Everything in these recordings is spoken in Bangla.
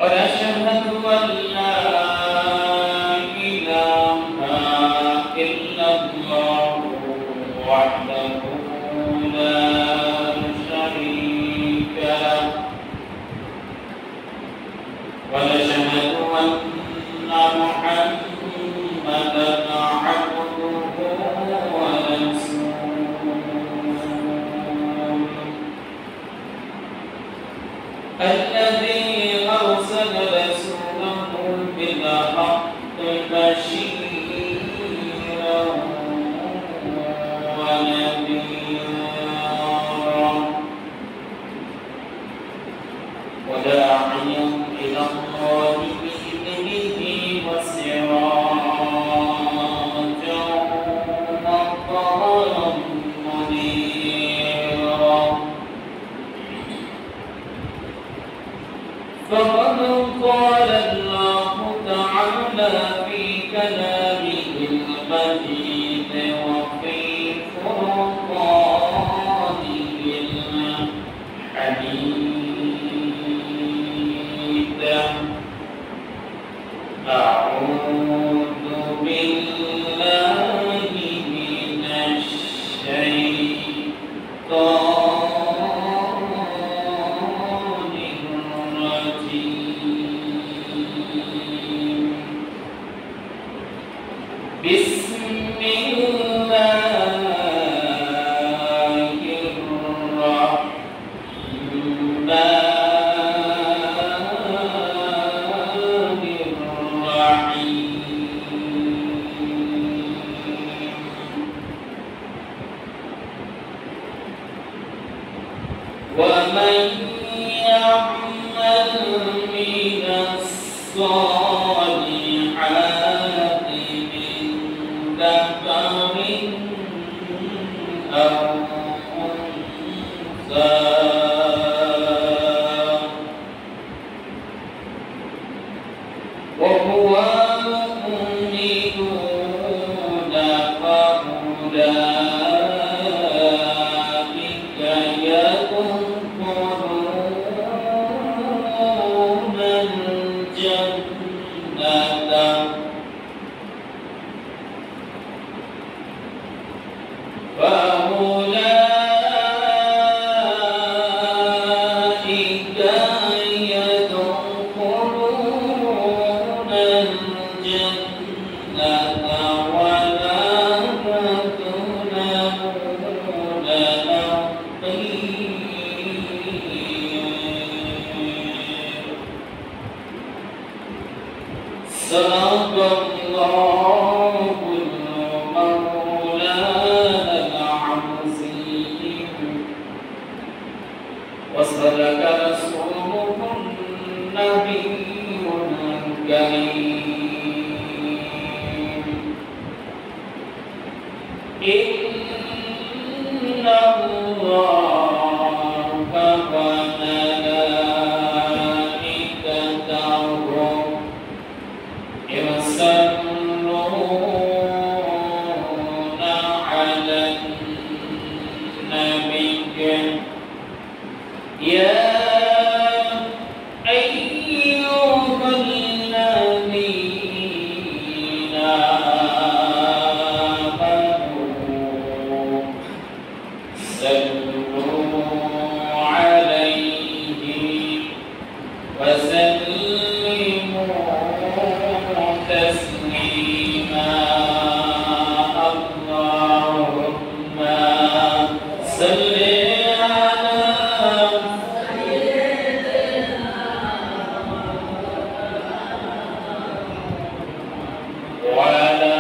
ونشهد أن لا إله إلا الله وحده لا شريك له ونشهد أن محمدا عبده ورسوله الذي أرسل رسوله بالحق بشيرا ونذيرا وداعيا إلى الله بإذنه وسراجا وقمرا منيرا فقد قال الله تعالى في كلامه المجيد وفي فرقانه الحميد أعوذ بالله من الشيطان الرجيم بسم الله الرحمن ومن يعمل من الصالحات من ذكر أو أنثى وهو مؤمن فأولئك يدخلون الجنة صدق الله مولانا العظيم وصدق رسوله النبي الكريم إن الله وملائكته يصلون على النبي يا أيها الذين آمنوا صلوا عليه وسلموا تسليما اللهم صل على وعلى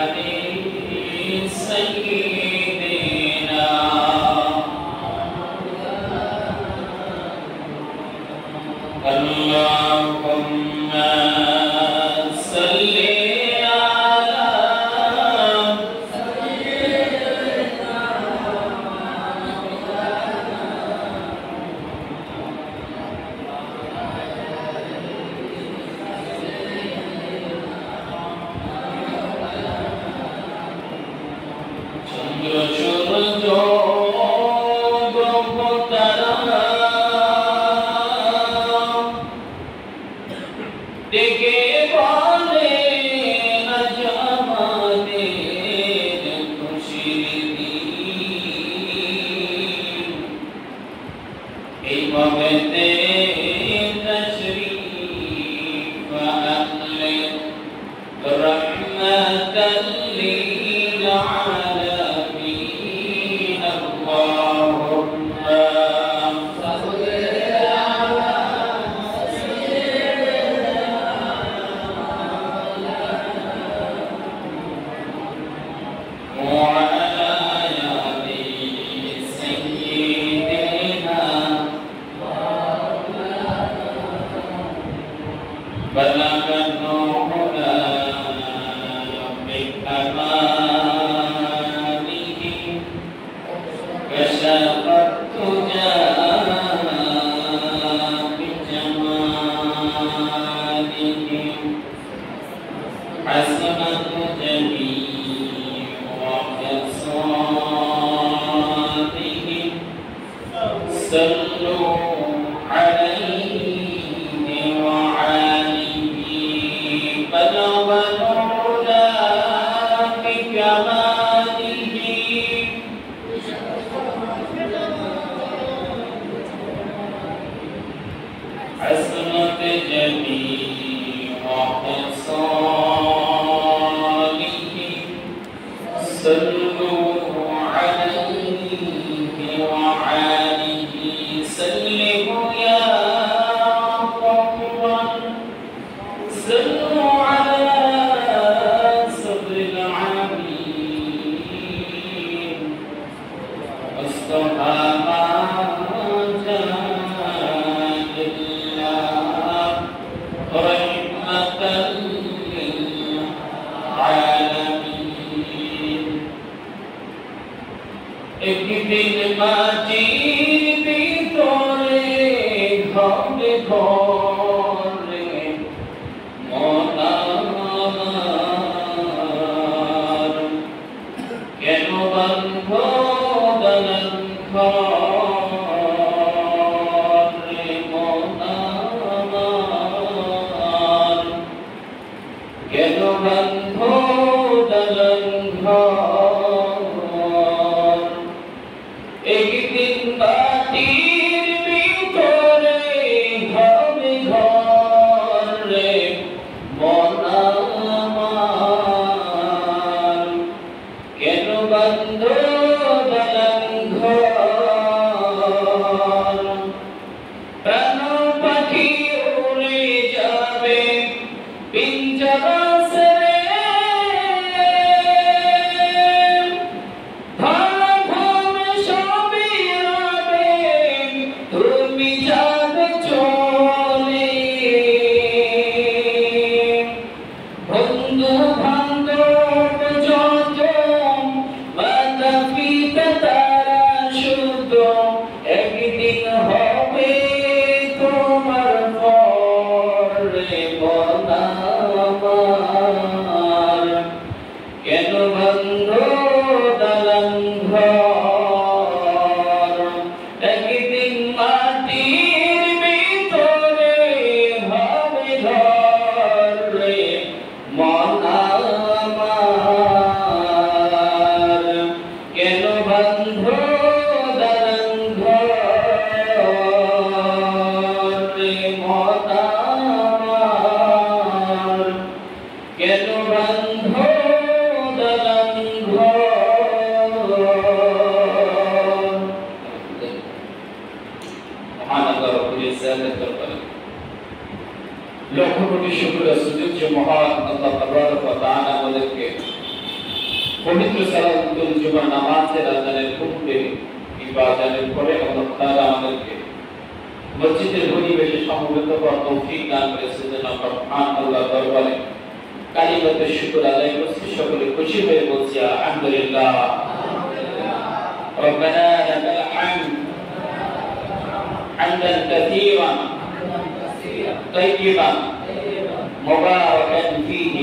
آل سيدنا اللهم صل ডেকে বলে আজ আমাদের খুশির দিন এই মহতে তশরীফ আনলে রহমাতাল লিল আলামিন আল্লাহুম্মা بلغ النور بكماله كشف الدجى بجماله حسنت جميع خصاله صلوا عليه بلغ نورنا بكماله حسنت جميع خصاله صلوا عليه وعليه سلموا يا قوم صلوا على صدر العالمين مصطفى ما جاء إلا رحمة للعالمين একদিন মাটির ভিতরে ঘরে ঘরে কেন বন্ধ দলন ঘরে মনার কেন বন্ধ দলন ঘর একদিন মাটির ভিতরে ঘরে ঘরে মনার কেন বন্ধ দলন ঘর প্রাণ পাখি উড়ে যাবে পিঞ্জরা ছেড়ে ভাড়া ঘুম সবই রবে তুমি যাবে চলে বন্ধু বান্ধব যত মাতা পিতা তারা শুধু একদিন হবে তোমার পরে বনামার কেন বন্ধ দালান ঘর একদিন মাটির ভিতরে হবে ঘরে মনামার কেন বন্ধ দালান ঘরে মনামার কেন বন্ধ দালান ঘর মহান আল্লাহ রাব্বুল ইজ্জাতের দরবারে লক্ষ কোটি শুকর সুযোগ যে মহান আল্লাহ তাবারক ওয়া তাআলা আমাদেরকে পবিত্র সালাতুল জুমা নামাজের আযানের পূর্বে ইবাদতের পরে আল্লাহ তাআলা আমাদেরকে মসজিদের পরিবেশে সমবেত হওয়ার তৌফিক দান করেছেন জন্য আমরা মহান আল্লাহর দরবারে কালিমাতে শুকর আদায় করছি সকলে খুশি হয়ে বলছি আলহামদুলিল্লাহ ربنا لك الحمد حمدا كثيرا طيبا مباركا فيه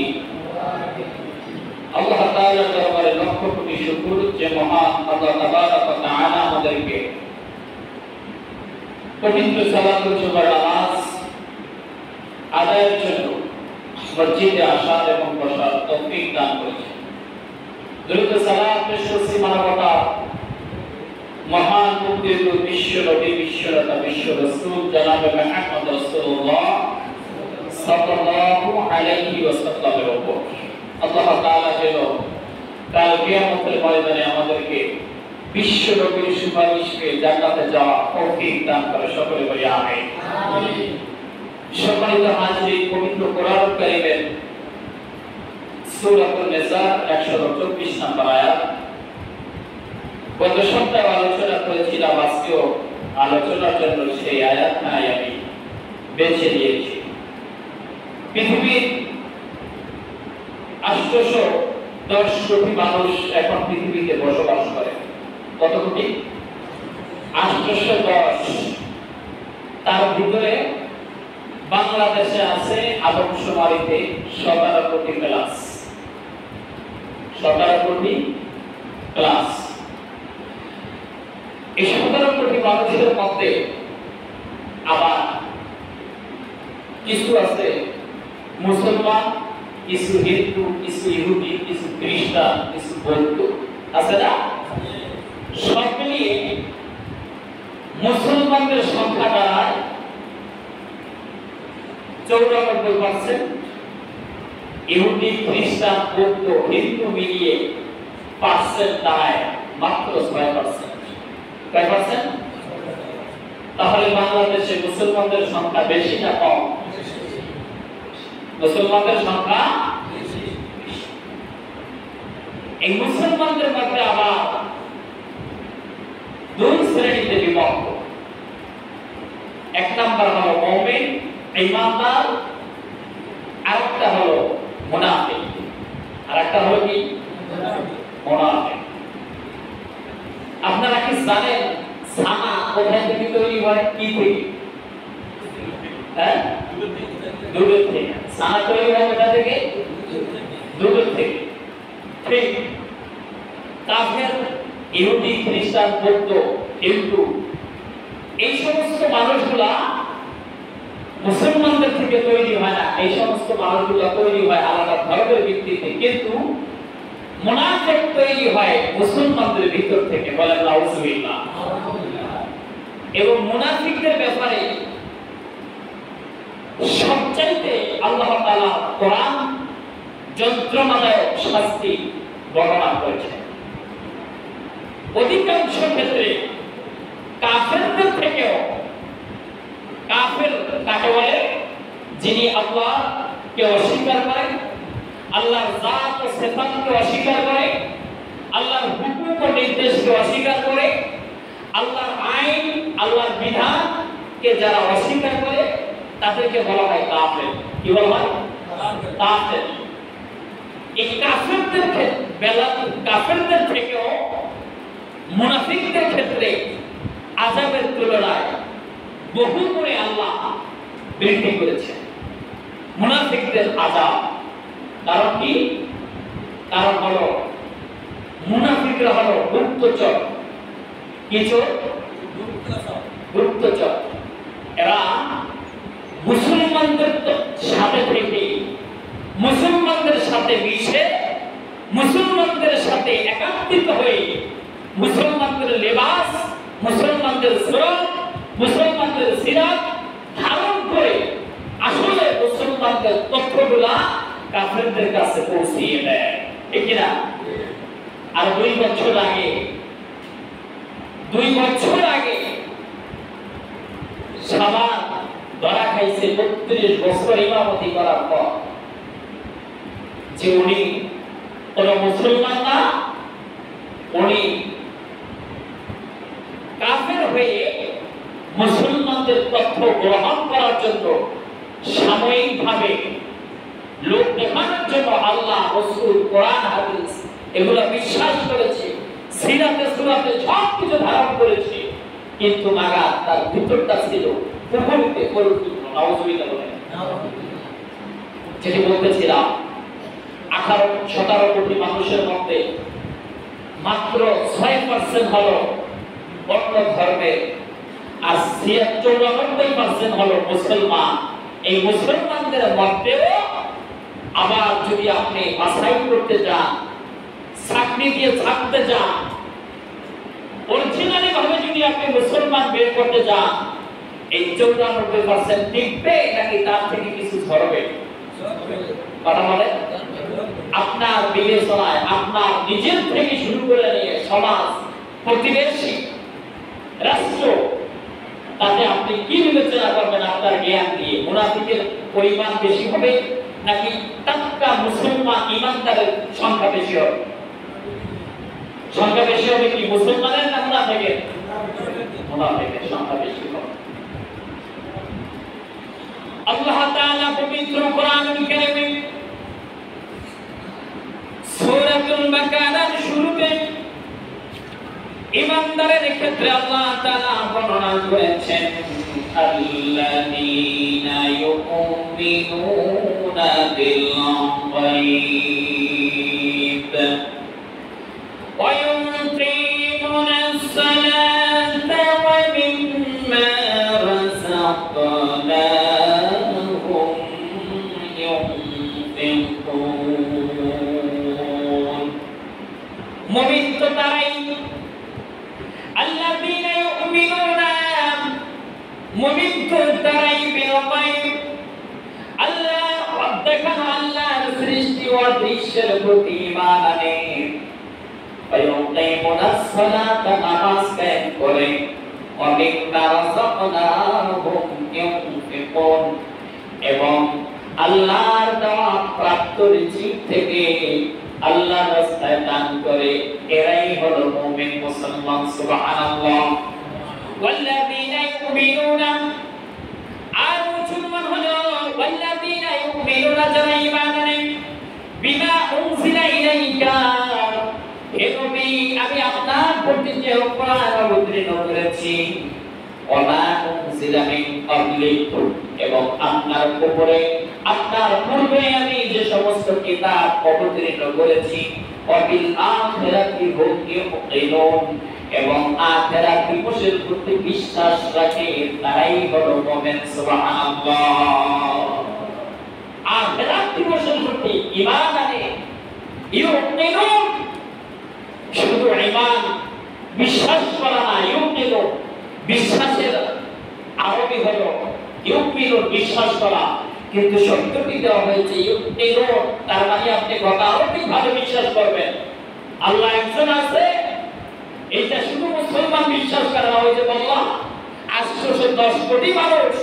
আল্লাহ তাআলার দরবারে লক্ষ কোটি শুকর যে মহান আল্লাহ তাবারক ওয়া তাআলা আমাদেরকে পবিত্র সালাতুল জুমার নামাজ আদায়ের জন্য মসজিদে আসার এবং বসার তৌফিক দান করেছেন। দ্রুত সালাত পেশ করছি মানবতা মহান মুক্তির বিশ্ব নবী বিশ্বরতা বিশ্ব রাসূল জনাবে মুহাম্মদ রাসূলুল্লাহ সাল্লাল্লাহু আলাইহি ওয়াসাল্লামের উপর। আল্লাহ তাআলা যেন কাল কিয়ামতের ময়দানে আমাদেরকে বিশ্ব নবীর সুপারিশ পেয়ে জান্নাতে যাওয়া তৌফিক দান করে, সকলে বলি আমিন। আমিন। সম্মানিত হাজির, পবিত্র কোরআন কারীমের সূরা আন-নিসা 124 নম্বর আয়াত গত সপ্তাহে আলোচনা করেছিলাম। আজকেও আলোচনার জন্য সেই আয়াতটাই আমি বেছে নিয়েছি। পৃথিবীর 810 কোটি মানুষ এখন পৃথিবীতে বসবাস করে। কত কোটি? 810। তার ভিতরে বাংলাদেশে আছে আদমশুমারিতে 17 কোটি প্লাস। 17 কোটি প্লাস। এই 17 কোটি মানুষের মধ্যে আবার কিছু আছে মুসলমান, কিছু হিন্দু, কিছু ইহুদি, কিছু খ্রিস্টান, কিছু বৌদ্ধ, আছে না? সব মিলিয়ে মুসলমানদের সংখ্যা দাঁড়ায় 94%, ইহুদি, খ্রিস্টান, বৌদ্ধ, হিন্দু মিলিয়ে পার্সেন্ট দাঁড়ায় মাত্র 6%। কয় পার্সেন্ট? তাহলে বাংলাদেশে মুসলমানদের সংখ্যা বেশি না কম? মুসলমানদের সংখ্যা বেশি। এই মুসলমানদের মধ্যে আবার দুই শ্রেণীতে বিভক্ত। এক নাম্বার হলো মুমিন, ঈমানদার, আরেকটা হলো মুনাফিক। আরেকটা হলো কি? মুনাফিক। আপনারা কি জানেন ছানা কোথা থেকে তৈরি হয়? কি থেকে? হ্যাঁ, দুধ থেকে। ছানা তৈরি হয় কোথা থেকে? দুধ থেকে। ঠিক। কাফের, ইহুদি, খ্রিস্টান, বৌদ্ধ, হিন্দু, এই সমস্ত মানুষগুলা মুসলমানদের থেকে তৈরি হয় না। এই সমস্ত মানুষগুলা তৈরি হয় আলাদা ধর্মের ভিত্তিতে, কিন্তু মুনাফিক তৈরি হয় মুসলমানদের ভিতর থেকে। বলেন নাউজুবিল্লাহ। এবং মুনাফিকদের ব্যাপারে সবচাইতে আল্লাহ তাআলা কোরআন যন্ত্রণাদায়ক শাস্তি বর্ণনা করেছেন। অধিকাংশ ক্ষেত্রে কাফেরদের থেকেও, কাফের কাকে বলে? যিনি আল্লাহকে অস্বীকার করে, আল্লাহর জাত ও সিফাতকে অস্বীকার করে, আল্লাহর হুকুম ও নির্দেশকে অস্বীকার করে, আল্লাহর আইন, আল্লাহর বিধানকে যারা অস্বীকার করে তাদেরকে বলা হয় কাফের। কি বলা হয়? কাফের। এই কাফেরদের থেকেও মুনাফিকদের ক্ষেত্রে আযাবের তুলনায় বহু গুণে আল্লাহ বৃদ্ধি করেছেন মুনাফিকদের আযাব। কারণ কি? কারণ হলো মুনাফিকরা হলো গুপ্তচর। কি চোর? গুপ্তচর। এরা মুসলমানদের সাথে থেকে, মুসলমানদের সাথে মিশে, মুসলমানদের সাথে একাত্রিত হয়ে, মুসলমানদের লেবাস, মুসলমানদের সুরত, মুসলমানদের সিরাত ধারণ করে আসলে মুসলমানদের তথ্যগুলা কাফেরদের কাছে পৌঁছিয়ে দেয়। ঠিক না? আর 2 বছর আগে সাবান ধরা খাইছে 32 বছর ইমামতি করার পর, যে উনি কোন মুসলমান না, উনি কাফের হয়ে মুসলমানদের তথ্য গ্রহণ করার জন্য সাময়িকভাবে লোক দেখানোর জন্য আল্লাহ, রাসূল, কোরআন, হাদিস এগুলা বিশ্বাস করেছে, সিরাতে সুরাতে সব কিছু ধারণ করেছে, কিন্তু নাগাদ তার ভিতরটা ছিল পুকুরিতে পরিপূর্ণ। নাউজুবিল্লাহ। যেটি বলতেছিলাম, 18-17 কোটি মানুষের মধ্যে মাত্র 6% হলো অন্য ধর্মের, আর 94% হলো মুসলমান। এই মুসলমানদের মুসলমানদের মধ্যেও আবার যদি আপনি বাছাই করতে যান, চাকরি দিয়ে ছাড়তে যান, অরিজিনালি ভাবে যদি আপনি মুসলমান বের করতে যান, এই 94% টিকবে নাকি তার থেকে কিছু ঝরবে? কথা বলে আপনার বিবেচনায়, আপনার নিজের থেকে শুরু করে নিয়ে সমাজ, প্রতিবেশী, রাষ্ট্র, তাতে আপনি কি বিবেচনা করবেন? আপনার জ্ঞান দিয়ে মুনাফিকের পরিমাণ বেশি হবে নাকি টাটকা মুসলমান ইমানদারের সংখ্যা বেশি হবে? সংখ্যা বেশি হবে কি মুসলমানের না মুনাফিকের? মুনাফিকের সংখ্যা বেশি হবে। আল্লাহ তাআলা পবিত্র কোরআনুল কারীমে সূরাতুল বাকারার শুরুতে ঈমানদারের ক্ষেত্রে আল্লাহ তাআলা বর্ণনা করেছেন, আল্লাযীনা ইউমিনুনা বিল গায়ব ওয়া ইউকিমুনাস সালাতা ওয়া মিম্মা রাযাকনাহুম ইউনফিকুন। মুমিন তো তারাই, আল্লাযীনা ইউমিনুনা, মুমিন তো তারাই বিল গায়ব, আল্লাহ দেখানো আল্লাহর সৃষ্টি ও দৃশ্যের প্রতি ঈমান আনে, ওয়া ইউকিমুনাস সালাতা, নামাজ কায়েম করে, ওয়া মিম্মা রাযাকনাহুম ইউনফিকুন, এবং আল্লাহর দেওয়া প্রাপ্ত রিজিক থেকে আল্লাহর রাস্তায় দান করে। এরাই হলো মুমিন মুসলমান। সুবহানাল্লাহ। ওয়াল্লাযীনা ইউমিনুনা, আর মুসলমান হলো ওয়াল্লাযীনা ইউমিনুনা, যারা ঈমান আনে, বিমা উনজিলা ইলাইকা, হে নবী আমি আপনার প্রতি যে কোরআন অবতীর্ণ করেছি, ওয়া উনজিলা মিন ক্বাবলিক, এবং আপনার উপরে আপনার পূর্বে আমি যে সমস্ত কিতাব অবতীর্ণ করেছি, ওয়াবিল আখিরাতি হুম ইউকিনুন, এবং আখিরাত দিবসের প্রতি বিশ্বাস রাখে, তারাই হলো মুমিন। সুবহানাল্লাহ। আখিরাত দিবসের প্রতি ঈমান আনে, ইউকিনুন, শুধু ঈমান বিশ্বাস করা না, ইউকিনুন বিশ্বাসের আরবি হলো ইউকিনুন বিশ্বাস করা, কিন্তু শব্দটি দেওয়া হয়েছে ইউকিনুন, তার মানে আপনি গতানুগতিক ভাবে বিশ্বাস করবেন আল্লাহ একজন আছে। এটা শুধু মুসলমান বিশ্বাস করে না, ওই যে বললাম 810 কোটি মানুষ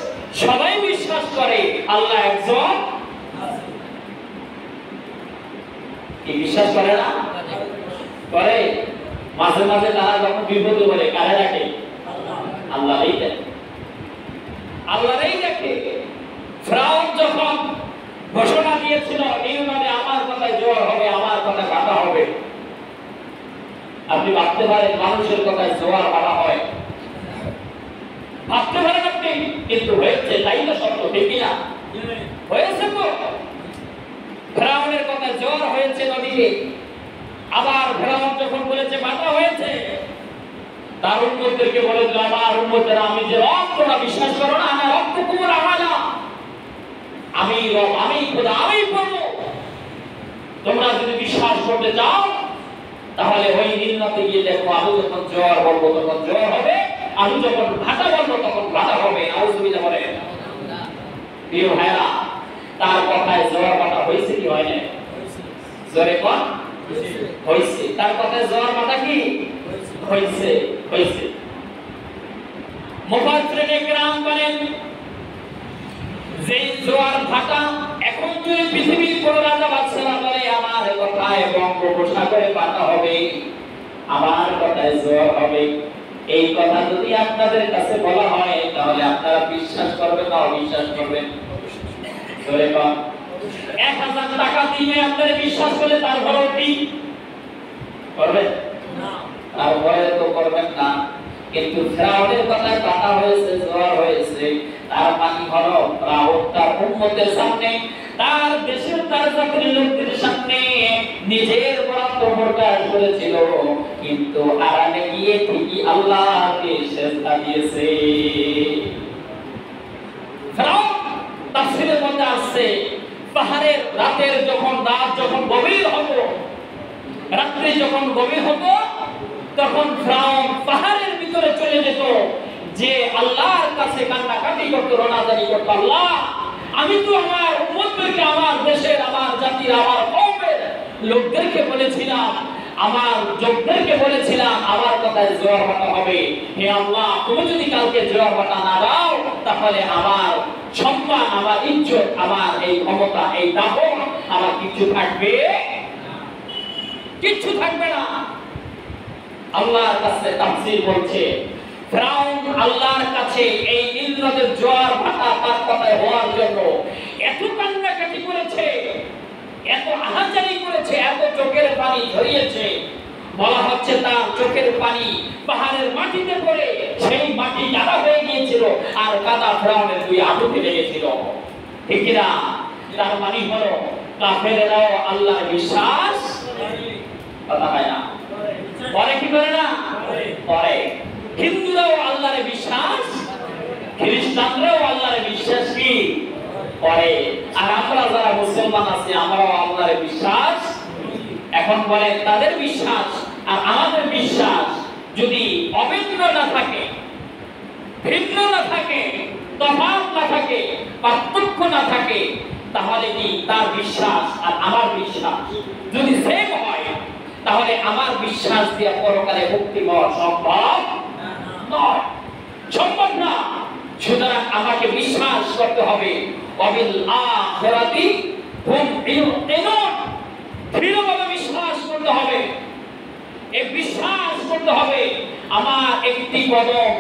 সবাই বিশ্বাস করে আল্লাহ একজন আছে। কি বিশ্বাস করে না? করে। মাঝে মাঝে তারা যখন বিপদে পড়ে কারে ডাকে? আল্লাহই ডাকে, আল্লাহই ডাকে। ফিরআউন যখন ঘোষণা দিয়েছিল নির্মলে আমার কথায় জোর হবে, আমার কথায় বাধা হবে, আপনি ভাবতে পারেন মানুষের কথায় জোয়ার বাধা হয়? ভাবতে পারেন আপনি? কিন্তু হয়েছে, তাই তো সত্য, ঠিক না? হয়েছে তো। ফিরআউনের কথায় জোর হয়েছে নদীতে, আবার ফিরআউন যখন বলেছে বাধা হয়েছে, তার উম্মতদেরকে বলেছিল, আমার উম্মতেরা আমি যে রব তোমরা বিশ্বাস করো না, আমার রব কুকুর আমানা, আমি রব, আমি খোদা, আমি বলবো, তোমরা যদি বিশ্বাস করতে চাও তাহলে ওই নির্ণতে গিয়ে দেখো, আমি যখন জ্বর বলবো তখন জ্বর হবে, আমি যখন ভাটা বলবো তখন ভাটা হবে। আউযুবিল্লাহ বলেন। প্রিয় ভাইরা, তার কথায় জ্বর ভাটা হয়েছে কি হয় না? জোরে কোন হয়েছে। তার কথায় জ্বর ভাটা কি হয়েছে? হয়েছে। মুফাসসিরিনে কেরাম বলেন যে জোয়ার ভাটা এখন যদি পৃথিবীর কোন রাজা বাদশারা বলে আমার কথায় বঙ্গোপসাগরে ভাটা হবে, আমার কথায় জোয়ার হবে, এই কথা যদি আপনাদের কাছে বলা হয় তাহলে আপনারা বিশ্বাস করবেন না অবিশ্বাস করবেন? জোরে কোন। 1000 টাকা দিয়ে আপনারা বিশ্বাস করলে তারপরে কি করবেন? না, তারপরে তো করবেন না। কিন্তু ফিরআউনের কথায় কথা হয়েছে, জোয়ার হয়েছে, তার মানে হলো ফিরআউন তার উম্মতের সামনে, তার দেশের তার জাতির লোকদের সামনে নিজের বরাদ্দ প্রকাশ করেছিল, কিন্তু আড়ালে গিয়ে ঠিকই আল্লাহকে সেজদা দিয়েছে। ফিরআউন তাফসীরের মধ্যে আসছে পাহাড়ের রাতের যখন রাত যখন গভীর হতো, রাত্রি যখন গভীর হতো, তখন ফিরআউন পাহাড়ের ভিতরে চলে যেত, যে আল্লাহর কাছে কান্নাকাটি করত, রোনাজানি করত, আল্লাহ আমি তো আমার উম্মতদেরকে, আমার দেশের, আমার জাতির, আমার কওমের লোকদেরকে বলেছিলাম, আমার যোগদেরকে বলেছিলাম আমার কথায় জোয়ার ভাটা হবে। হে আল্লাহ, তুমি যদি কালকে জোয়ার ভাটা না দাও, তাহলে আমার সম্মান, আমার ইজ্জত, আমার এই ক্ষমতা, এই দাহ আমার কিছু থাকবে, কিচ্ছু থাকবে না। আল্লাহর কাছে তাফসীর বলছে ফিরআউন আল্লাহর কাছে এই ইন্দ্রদের জোয়ার ভাটা তার কথায় হওয়ার জন্য এত কান্নাকাটি করেছে, এত আহাজারি করেছে, এত চোখের পানি ঝরিয়েছে। বলা হচ্ছে তার চোখের পানি পাহাড়ের মাটিতে পড়ে সেই মাটি কাদা হয়ে গিয়েছিল, আর কাদা ফিরআউনের দুই হাঁটুতে লেগেছিল। ঠিক কিনা? তার মানে হলো কাফেররাও আল্লাহর বিশ্বাস কথা হয় না, পরে কি করে না? পরে। হিন্দুরাও আল্লাহর বিশ্বাস, খ্রিস্টানরাও আল্লাহর বিশ্বাস কি করে। আর আমরা যারা মুসলমান আছি, আমরাও আল্লাহর বিশ্বাস। এখন বলে তাদের বিশ্বাস আর আমাদের বিশ্বাস যদি অভিন্ন না থাকে, ভিন্ন না থাকে, তফাৎ না থাকে, পার্থক্য না থাকে, তাহলে কি তার বিশ্বাস আর আমার বিশ্বাস যদি সেম হয়, তাহলে আমার বিশ্বাস দিয়ে পরকালে মুক্তি পাওয়া সম্ভব নয়, সম্ভব না। সুতরাং আমাকে বিশ্বাস করতে হবে ওয়াবিল আখিরাতি হুম ইউকিনুন, দৃঢ়ভাবে বিশ্বাস করতে হবে। এই বিশ্বাস করতে হবে আমার একটি কদম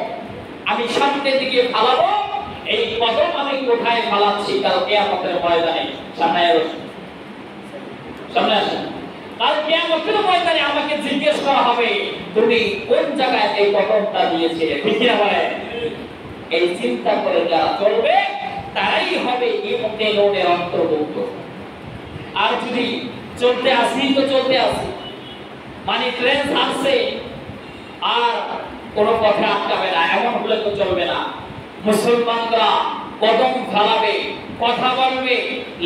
আমি সামনের দিকে ফালাবো, এই কদম আমি কোথায় ফালাচ্ছি, কারণ কিয়ামতের ময়দানে সামনে আসেন, কাল কিয়ামতের ময়দানে আমাকে জিজ্ঞেস করা হবে তুমি কোন জায়গায় এই কদমটা দিয়েছিলে। ঠিক না বলে? এই চিন্তা করে যারা চলবে তারাই হবে ইউকিনুনের অন্তর্ভুক্ত। আর যদি চলতে আসি তো চলতে আসি, মানে ট্রেন আসছে আর কোন পথে আটকাবে না, এমন হলে তো চলবে না। মুসলমানরা কদম ফেলাবে, কথা বলবে,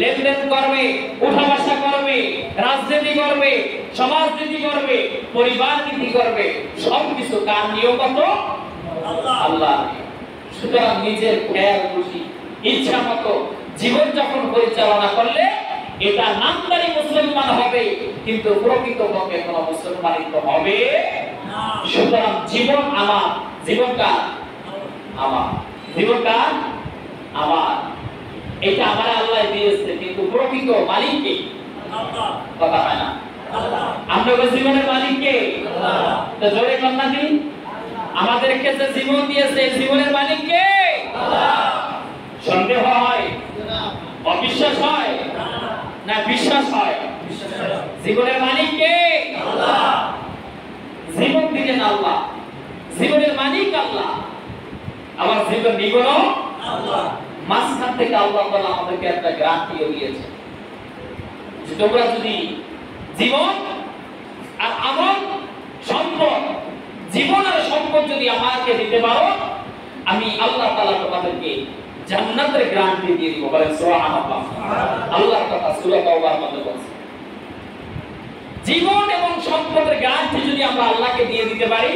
লেনদেন করবে, উঠা বসা করবে, রাজনীতি করবে, সমাজনীতি করবে, পরিবার নীতি করবে, সবকিছু কার নিয়মত? আল্লাহ। সুতরাং নিজের খেয়াল খুশি ইচ্ছা মতো জীবন যখন পরিচালনা করলে এটা নামদারি মুসলমান হবে, কিন্তু প্রকৃত পক্ষে কোনো মুসলমানিত্ব হবে না। সুতরাং জীবন আমার, জীবনটা আমার, জীবনটা আমার, এটা আমার আল্লাহ দিয়েছে, কিন্তু প্রকৃত মালিক কে? আল্লাহ। কথা হয় না? আমরা জীবনের মালিক কে? আল্লাহ। তো জোরে কন্যা দিন, আমাদেরকে যে জীবন দিয়েছে জীবনের মালিক কে? আল্লাহ। সন্দেহ হয়, অবিশ্বাস হয় না বিশ্বাস হয়? জীবনের মালিক কে? আল্লাহ। জীবন দিলেন আল্লাহ, জীবনের মালিক আল্লাহ, আমার জীবন নিবনো আল্লাহ। মাঝখান থেকে আল্লাহ তাআলা আমাদেরকে একটা গ্যারান্টিও দিয়েছে যে তোমরা যদি জীবন আর আমল, সম্পদ, জীবন আর সম্পদ যদি আমাকে দিতে পারো, আমি আল্লাহ তাআলা তোমাদেরকে জান্নাতের গ্যারান্টি দিয়ে দিব। বলেন সুবহানাল্লাহ। আল্লাহর কথা সূরা তাওবার মধ্যে বলছে জীবন এবং সম্পদের গ্যারান্টি যদি আমরা আল্লাহকে দিয়ে দিতে পারি,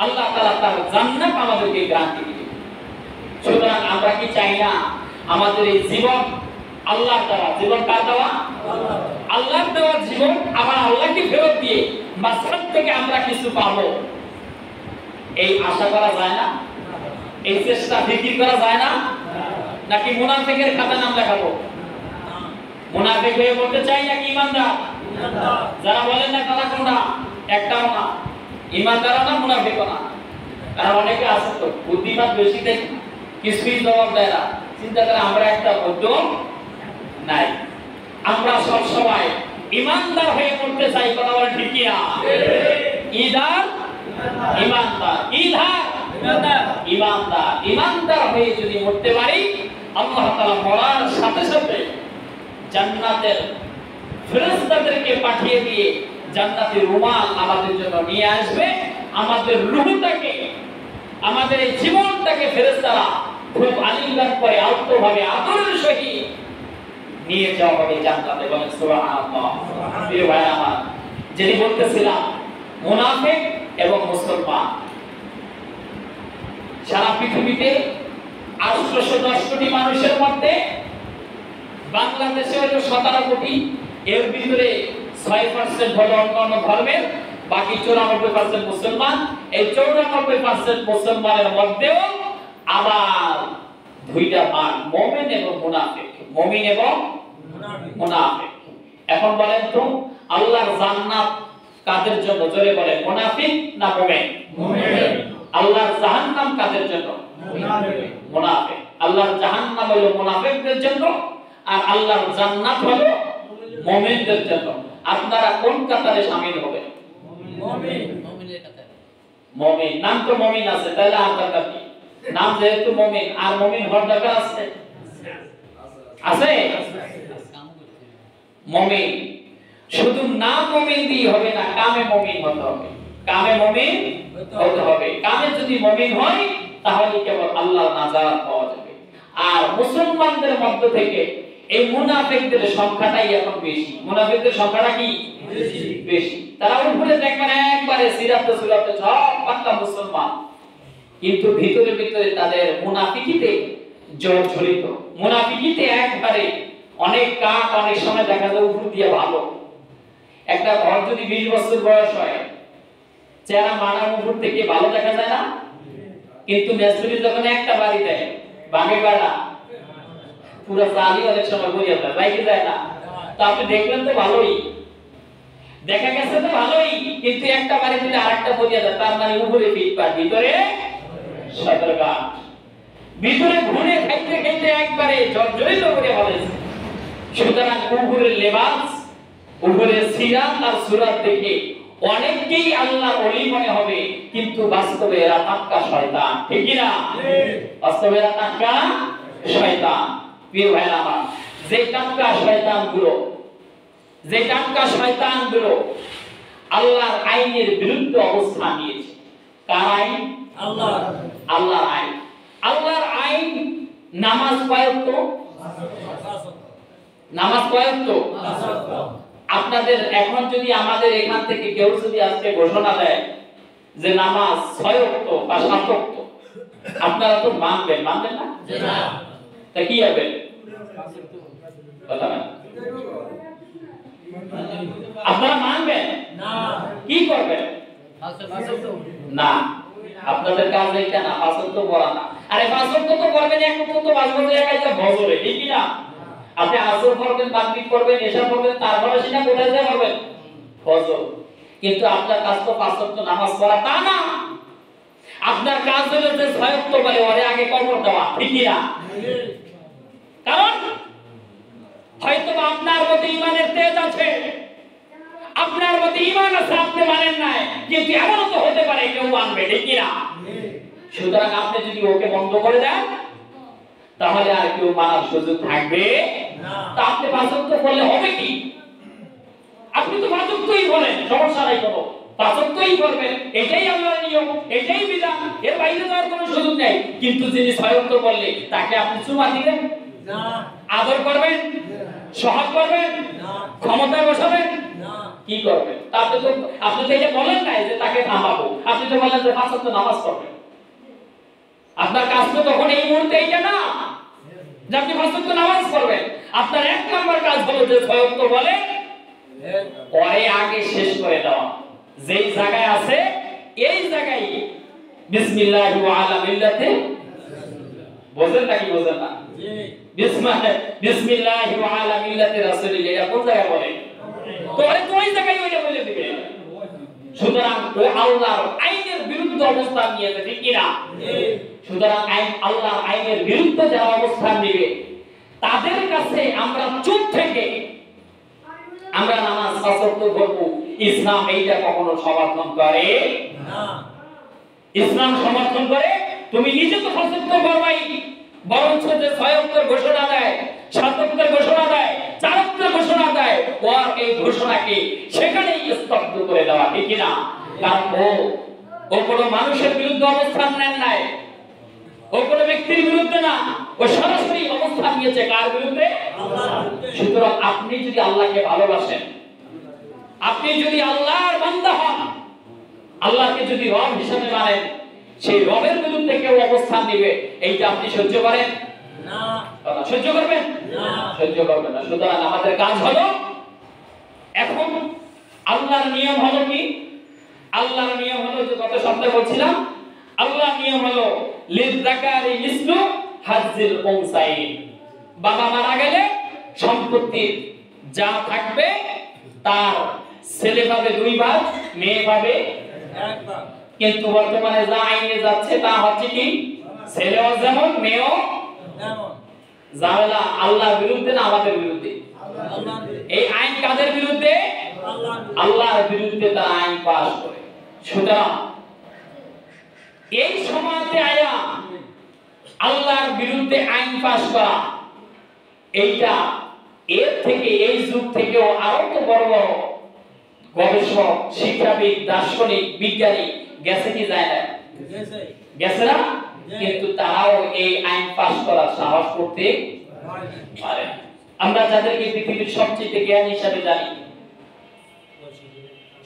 আল্লাহ তাআলা তার জান্নাত আমাদেরকে গ্যারান্টি দিবেন। সুতরাং আমরা কি চাই না আমাদের এই জীবন আল্লাহর দেওয়া? জীবন কার দেওয়া? আল্লাহর দেওয়া জীবন আবার আল্লাহকে ফেরত দিয়ে মাঝখান থেকে আমরা কিছু পাবো, এই আশা করা যায় না? এই চেষ্টা ফিকির করা যায় না? নাকি মুনাফিকের খাতা নাম লেখাবো? মুনাফিক হয়ে বলতে চাই নাকি ইমানদার? যারা বলেন না কথা কোনটা, একটাও না, ইমানদার না মুনাফিক না। কারণ অনেকে আছে তো বুদ্ধিমান বেশি দেখে কিছুই জবাব দেয় না, চিন্তা করে আমরা একটা উদ্যম নাই। আমরা সব সময় ইমানদার হয়ে পড়তে চাই, কথা বলেন ঠিক কি না? ইদার ইমানদার, ইধার ইমানদার, ইমানদার হয়ে যদি মরতে পারি, আল্লাহ তাআলা মরার সাথে সাথে জান্নাতের ফেরেশতাদেরকে পাঠিয়ে দিয়ে জান্নাতের রুমাল আমাদের জন্য নিয়ে আসবে। আমাদের রূহটাকে, আমাদের এই জীবনটাকে ফেরেশতারা খুব আলিঙ্গন করে আলতোভাবে আদরের সহিত নিয়ে যাওয়া হবে জান্নাতে। বলেন সুবহানাল্লাহ। প্রিয় ভাই আমার, যিনি বলতেছিলাম মুনাফিক এবং মুসলমান, সারা পৃথিবীতে 810 কোটি মানুষের মধ্যে বাংলাদেশে হলো 17 কোটি, এর ভিতরে 6% হলো অন্যান্য ধর্মের, বাকি 94% মুসলমান। এই 94% মুসলমানের মধ্যেও আবার দুইটা ভাগ, মুমিন এবং মুনাফিক। মুমিন এবং মুনাফিক। এখন বলেন তো আল্লাহর জান্নাত কাদের জন্য? জোরে বলেন, মুনাফিক না মুমিন? মুমিন। আল্লাহর জাহান্নাম কাদের জন্য? মুনাফিক। আল্লাহর জাহান্নাম হলো মুনাফিকদের জন্য, আর আল্লাহর জান্নাত হলো মুমিনদের জন্য। আপনারা কোন কাতারে শামিল হবেন? মুমিন। মুমিনের কাতারে। মুমিন। নাম তো মুমিন আছে, তাহলে আর দরকার কি? নাম যেহেতু মুমিন, আর মুমিন হওয়ার দরকার আছে? আছে। মুমিন শুধু নাম মুমিন দিয়ে হবে না, কামে মুমিন হতে হবে। কামে মুমিন হতে হবে। কামে যদি মুমিন হয় তাহলে কেবল আল্লাহর নাজাত পাওয়া যাবে। আর মুসলমানদের মধ্য থেকে এই মুনাফিকদের সংখ্যাটাই এখন বেশি। মুনাফিকদের সংখ্যাটা কি বেশি? বেশি। তারা উপরে দেখবেন একবারে সিরাতে সুরাতে সব পাক্কা মুসলমান, কিন্তু ভিতরে ভিতরে তাদের মুনাফিকিতে জড়িত। মুনাফিকিতে একবারে অনেক কাট, অনেক সময় দেখা যায় উপর দিয়ে ভালো। একটা ঘর যদি 20 বছর বয়স হয়, চেহারা মানার উপর থেকে ভালো দেখা যায় না? কিন্তু মেসরি যখন একটা বাড়ি দেয়, বাঙে বাড়া পুরো জালি অনেক সময় বইয়া যায়, বাইকে যায় না। তো আপনি দেখলেন তো ভালোই, দেখা গেছে তো ভালোই, কিন্তু একটা বাড়ি দিলে আরেকটা বইয়া যায়, তার মানে উপরে পিট পার, ভিতরে সদরঘাট। ভিতরে ঘুরে খাইতে খাইতে একবারে জর্জরিত করে বলেছে। সুতরাং উপরের লেবাস, উপরের সিরাত আর সুরাত দেখে অনেকেই আল্লাহর ওলি মনে হবে, কিন্তু বাস্তবে এরা টাটকা শয়তান। ঠিক কি না? বাস্তবে এরা টাটকা শয়তান। প্রিয় ভাইরা আমার, যে টাটকা শয়তানগুলো আল্লাহর আইনের বিরুদ্ধে অবস্থান নিয়েছে। কার আইন? আল্লাহর আইন। আল্লাহর আইন নামাজ কয়ক্ত? নামাজ কয়ক্ত? আপনাদের এখন যদি আমাদের এখান থেকে কেউ যদি আজকে ঘোষণা দেয় যে নামাজ 6 ওয়াক্ত বা 7 ওয়াক্ত, আপনারা তো মানবেন না? তা কি হবে? কথা না, আপনারা মানবেন না? কি করবেন? না, আপনাদের কাজ এটা না, 5 ওয়াক্ত পড়া না। আরে 5 ওয়াক্ত তো করবেন, এক ওয়াক্ত তো বাজবে একাইটা ফজরে, ঠিক কি না? আপনি আসর পড়বেন, মাগরিব পড়বেন, এশা পড়বেন, তারপরে সেটা কোথায় যায় পড়বেন? ফজর। কিন্তু আপনার কাজ তো 5 ওয়াক্ত নামাজ পড়া তা না। আপনার কাজ হলো যে 6 ওয়াক্ত বলে ওরে আগে কবর দেওয়া, ঠিক কি না? কারণ হয়তো আপনার মধ্যে ঈমানের তেজ আছে, আপনার মধ্যে ঈমান আছে, আপনি মানেন না, কিন্তু এমনও তো হতে পারে কেউ মানবে, ঠিক কি না? সুতরাং আপনি যদি ওকে বন্ধ করে দেন তাহলে আর কেউ মানার সুযোগ থাকবে না। তা আপনি 5 ওয়াক্ত পড়লে হবে কি? আপনি তো 5 ওয়াক্তই বলেন, সমস্যা নাই কোনো, 5 ওয়াক্তই করবেন, এটাই আল্লাহর নিয়ম, এটাই বিধান, এর বাইরে যাওয়ার কোনো সুযোগ নেই। কিন্তু যিনি 6 ওয়াক্ত পড়লে তাকে আপনি চুমা দিবেন না, আদর করবেন, সহায় করবেন না, ক্ষমতায় বসাবেন না, কি করবেন? আপনি তো এটা বলেন না যে তাকে থামাবো, আপনি তো বলেন যে 5 ওয়াক্ত নামাজ পড়বেন। আপনার কাজ তো তখন এই মুহূর্তে এইটা না যে আপনি 5 ওয়াক্ত নামাজ পড়বেন। আপনার 1 নাম্বার কাজ হলো যে 6 ওয়াক্ত বলে পরে আগে শেষ করে দেওয়া। যেই জায়গায় আছে এই জায়গায় বিসমিল্লাহি ওয়া আলা মিল্লাতে, বুঝেন নাকি বুঝেন না? বিসমিল্লাহি ওয়া আলা মিল্লাতে রাসূলিল্লাহ, এটা কোন জায়গায় বলে? তো ওই জায়গায় ওইটা বলে দিবে। সুতরাং ও আল্লাহর আইনের বিরুদ্ধে অবস্থান নিয়েছে, ঠিক কি না? সুতরাং আল্লাহর আইনের বিরুদ্ধে যারা অবস্থান নেবে তাদের কাছে আমরা চুপ থেকে আমরা নামাজ 5 ওয়াক্ত পড়ব, ইসলাম এইটা কখনো সমর্থন করে না। ইসলাম সমর্থন করে তুমি নিজে তো 5 ওয়াক্ত পড়বাই, বরঞ্চ যে 6 ওয়াক্তের ঘোষণা দেয়, 7 ওয়াক্তের ঘোষণা দেয়, 4 ওয়াক্তের ঘোষণা দেয়, ওর এই ঘোষণাকে সেখানেই স্তব্ধ করে দেওয়া, ঠিক কি না? কারণ ও কোনো মানুষের বিরুদ্ধে অবস্থান নেন নাই, ও কোনো ব্যক্তির বিরুদ্ধে না, ও সরাসরি অবস্থান নিয়েছে কার বিরুদ্ধে? আল্লাহর বিরুদ্ধে। সুতরাং আপনি যদি আল্লাহকে ভালোবাসেন, আপনি যদি আল্লাহর বান্দা হন, আল্লাহকে যদি রব হিসেবে মানেন, সেই রবের বিরুদ্ধে কেউ অবস্থান নেবে, এইটা আপনি সহ্য করেন না? সহ্য করবেন না? সহ্য করবেন না। সুতরাং আমাদের কাজ হলো, এখন আল্লাহর নিয়ম হলো কি? আল্লাহর নিয়ম হলো যে গত সপ্তাহে বলছিলাম, আল্লাহর নিয়ম হলো লিযযাকারি মিসলু হাজ্জিল উনসাইন। বাবা মারা গেলে সম্পত্তি যা থাকবে তার ছেলে পাবে 2 ভাগ, মেয়ে পাবে 1 ভাগ। কিন্তু বর্তমানে যা আইনে যাচ্ছে তা হচ্ছে কি, ছেলেও যেমন মেয়েও তেমন। জামেলা আল্লাহর বিরুদ্ধে না আমাদের বিরুদ্ধে? এই আইন কাদের বিরুদ্ধে? আল্লাহর বিরুদ্ধে তারা আইন পাস করে। সুতরাং এই সমাজে আয়া আল্লাহর বিরুদ্ধে আইন পাস করা, এইটা এর থেকে, এই যুগ থেকেও আরো তো বড় বড় গবেষক, শিক্ষাবিদ, দার্শনিক, বিজ্ঞানী গেছে কি যায় না? গেছে না? কিন্তু তারাও এই আইন পাস করার সাহস করতে পারে। আমরা যাদেরকে পৃথিবীর সবচেয়ে জ্ঞানী হিসাবে জানি,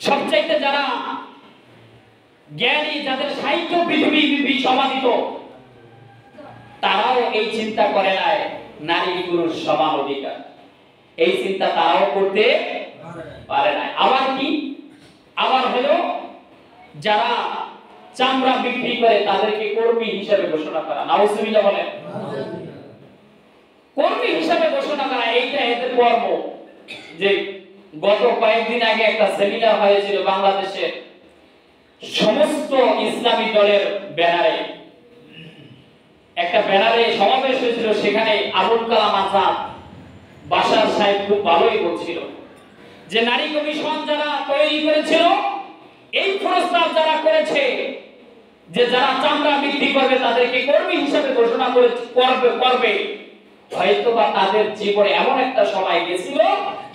সবচাইতে যারা জ্ঞানী, যাদের সাহিত্য পৃথিবী সমাদিত, তারাও এই চিন্তা করে নাই নারী পুরুষ সমান অধিকার। এই চিন্তা তারাও করতে পারে না। আবার কি? আবার হলো যারা চামড়া বিক্রি করে তাদেরকে কর্মী হিসেবে ঘোষণা করা। নাউজুবিল্লাহ বলেন। কর্মী হিসেবে ঘোষণা করা, এইটা এদের কর্ম। যে গত কয়েকদিন আগে একটা সেমিনার হয়েছিল বাংলাদেশের সমস্ত ইসলামী দলের ব্যানারে, একটা ব্যানারে সমাবেশ হয়েছিল। সেখানে আবুল কালাম আজাদ বাশার সাহেব খুব ভালোই বলছিল যে নারী কমিশন যারা তৈরি করেছিল, এই প্রস্তাব যারা করেছে যে যারা চামড়া বিক্রি করবে তাদেরকে কর্মী হিসেবে ঘোষণা করবে, হয়তো বা তাদের জীবনে এমন একটা সময় গেছিল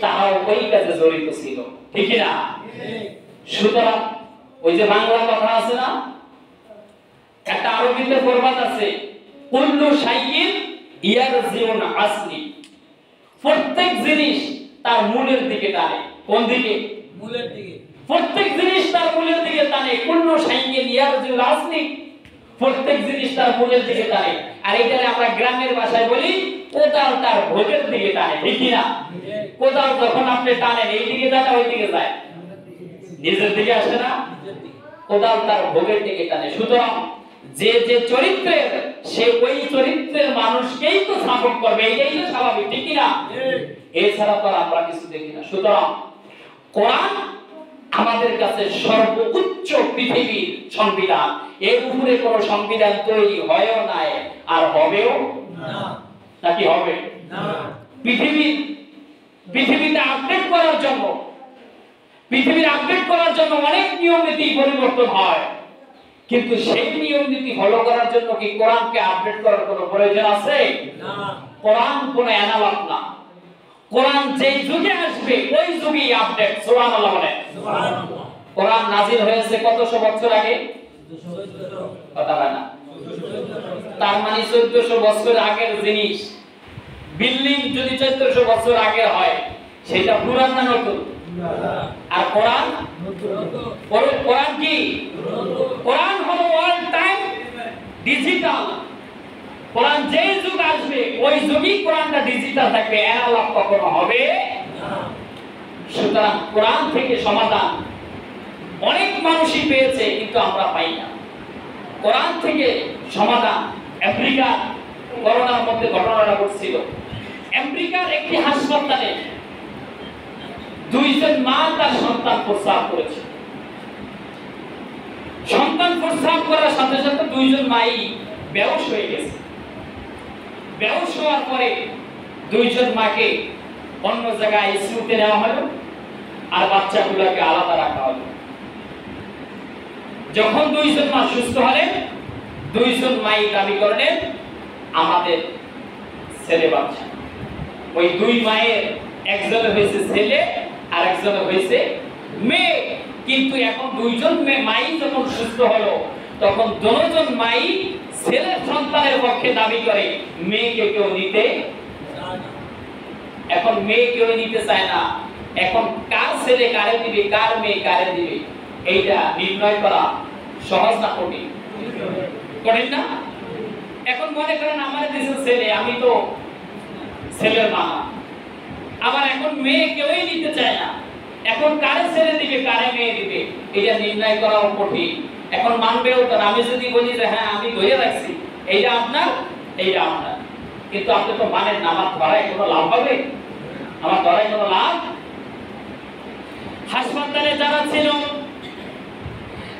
তারাও ওই কাজে জড়িত ছিল, ঠিক না? সুতরাং ওই যে বাংলা কথা আছে না, একটা আরবিতে প্রবাদ আছে, কুল্লু শাইইন ইয়ারজিউন আসলি। প্রত্যেক জিনিস তার মূলের দিকে টানে। কোন দিকে? মূলের দিকে। প্রত্যেক জিনিস তার মূলের দিকে টানে। কুল্লু শাইইন ইয়ারজিউন আসলি, প্রত্যেক জিনিস তার মূলের দিকে টানে। আর এটারে আমরা গ্রামের ভাষায় বলি কোদাল তার ভোগের দিকে টানে, ঠিক না? কোদাল যখন আপনি টানেন এই দিকে যায় না ওই দিকে যায়? নিজের দিকে আসে না? কোদাল তার ভোগের দিকে টানে। সুতরাং যে যে চরিত্রের, সে ওই চরিত্রের মানুষকেই তো সাপোর্ট করবে, এটাই তো স্বাভাবিক, ঠিক না? এছাড়া তো আমরা কিছু দেখি না। সুতরাং কোরআন আমাদের কাছে সর্বোচ্চ পৃথিবীর সংবিধান। এর উপরে কোন সংবিধান তৈরি হয়ও নাই আর হবেও না। নাকি হবে না? পৃথিবীতে আপডেট করার জন্য, পৃথিবীর আপডেট করার জন্য অনেক নিয়ম নীতি পরিবর্তন হয়, কিন্তু সেই নিয়ম নীতি ফলো করার জন্য কি কোরআনকে আপডেট করার কোনো প্রয়োজন আছে? না। কোরআন কোনো অ্যানালগ না। কোরআন যেই যুগে আসবে ওই যুগেই আপডেট। সুবহানাল্লাহ বলেন। সুবহানাল্লাহ। কোরআন নাজিল হয়েছে কতশো বছর আগে? কথা হয় না। তার মানে 1400 বছর আগের জিনিস। বিল্ডিং যদি 1400 বছর আগে হয় সেটা পুরান না নতুন? আর কোরআন নতুন। কোরআন কি? কোরআন হলো অল টাইম ডিজিটাল। কোরআন যেই যুগ আসবে ওই যুগই কোরআনটা ডিজিটাল থাকবে, অ্যানালগ কখনো হবে না। সুতরাং কোরআন থেকে সমাধান অনেক মানুষই পেয়েছে কিন্তু আমরা পাই না। কোরআন থেকে সমাধান আমেরিকা করোনার মধ্যে ঘটনাটা ঘটছিল। আমেরিকার একটি হাসপাতালে 2 জন মা তার সন্তান প্রসব করেছে। সন্তান প্রসব করার সাথে সাথে 2 জন মাই বেহুশ হয়ে গেছে। বেহুশ হওয়ার পরে 2 জন মাকে অন্য জায়গায় আইসিইউতে নেওয়া হলো আর বাচ্চাগুলোকে আলাদা রাখা হলো। যখন 2 জন মা সুস্থ হলেন, 2 জন মাই দাবি করলেন আমাদের ছেলে বাচ্চা। ওই 2 মায়ের একজনের হয়েছে ছেলে আর একজনের হয়েছে মেয়ে। কিন্তু এখন 2 জন মাই যখন সুস্থ হলো তখন দুজন মাই ছেলে সন্তানের পক্ষে দাবি করে, মেয়েকে কেউ নিতে, এখন মেয়ে কেউ নিতে চায় না। এখন কার ছেলে কারে দিবে, কার মেয়ে কারে দিবে, এইটা নির্ণয় করা সহজ না কঠিন? কঠিন না? এখন মনে করেন আমার দেশের ছেলে, আমি তো ছেলের মা, আবার এখন মেয়ে কেউই নিতে চায় না। এখন কারে ছেলে দিবে, কারে মেয়ে দিবে, এটা নির্ণয় করাও কঠিন। এখন মানবেও তো। আমি যদি বলি যে হ্যাঁ আমি ধরে রাখছি, এইটা আপনার, এইটা আপনার, কিন্তু আপনি তো মানেন না, আমার ধরায় কোনো লাভ হবে? আমার ধরায় কোনো লাভ? হাসপাতালে যারা ছিল